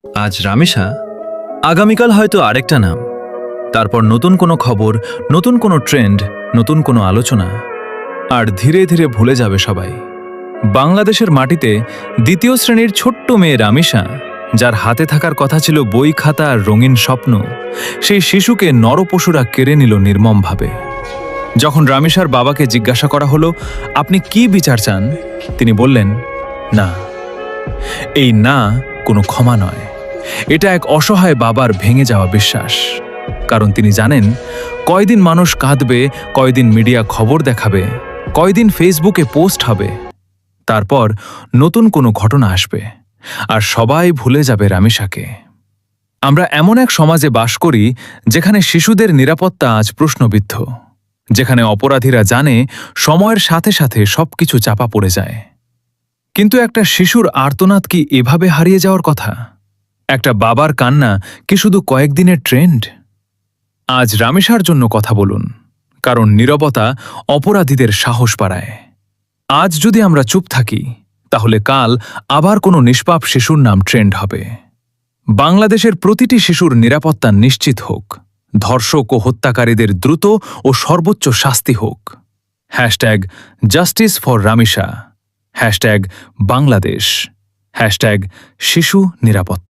আজ রামেশা, আগামীকাল হয়তো আরেকটা নাম, তারপর নতুন কোনো খবর, নতুন কোনো ট্রেন্ড, নতুন কোনো আলোচনা, আর ধীরে ধীরে ভুলে যাবে সবাই। বাংলাদেশের মাটিতে দ্বিতীয় শ্রেণীর ছোট্ট মেয়ে রামেশা, যার হাতে থাকার কথা ছিল বই, খাতা আর রঙিন স্বপ্ন, সেই শিশুকে নরপশুরা কেড়ে নিল নির্মমভাবে। যখন রামেশার বাবাকে জিজ্ঞাসা করা হলো, আপনি কি বিচার চান, তিনি বললেন, না। এই না কোনো ক্ষমা নয়, এটা এক অসহায় বাবার ভেঙে যাওয়া বিশ্বাস। কারণ তিনি জানেন, কয়দিন মানুষ কাঁদবে, কয়দিন মিডিয়া খবর দেখাবে, কয়দিন ফেসবুকে পোস্ট হবে, তারপর নতুন কোনো ঘটনা আসবে, আর সবাই ভুলে যাবে রামেশাকে। আমরা এমন এক সমাজে বাস করি যেখানে শিশুদের নিরাপত্তা আজ প্রশ্নবিদ্ধ, যেখানে অপরাধীরা জানে সময়ের সাথে সাথে সবকিছু চাপা পড়ে যায়। কিন্তু একটা শিশুর আর্তনাদ কি এভাবে হারিয়ে যাওয়ার কথা? একটা বাবার কান্না কি শুধু কয়েকদিনের ট্রেন্ড? আজ রামেশার জন্য কথা বলুন, কারণ নীরবতা অপরাধীদের সাহস বাড়ায়। আজ যদি আমরা চুপ থাকি, তাহলে কাল আবার কোনো নিষ্পাপ শিশুর নাম ট্রেন্ড হবে। বাংলাদেশের প্রতিটি শিশুর নিরাপত্তা নিশ্চিত হোক, ধর্ষক ও হত্যাকারীদের দ্রুত ও সর্বোচ্চ শাস্তি হোক। #জাস্টিস ফর রামেশা, #বাংলাদেশ, শিশু নিরাপত্তা।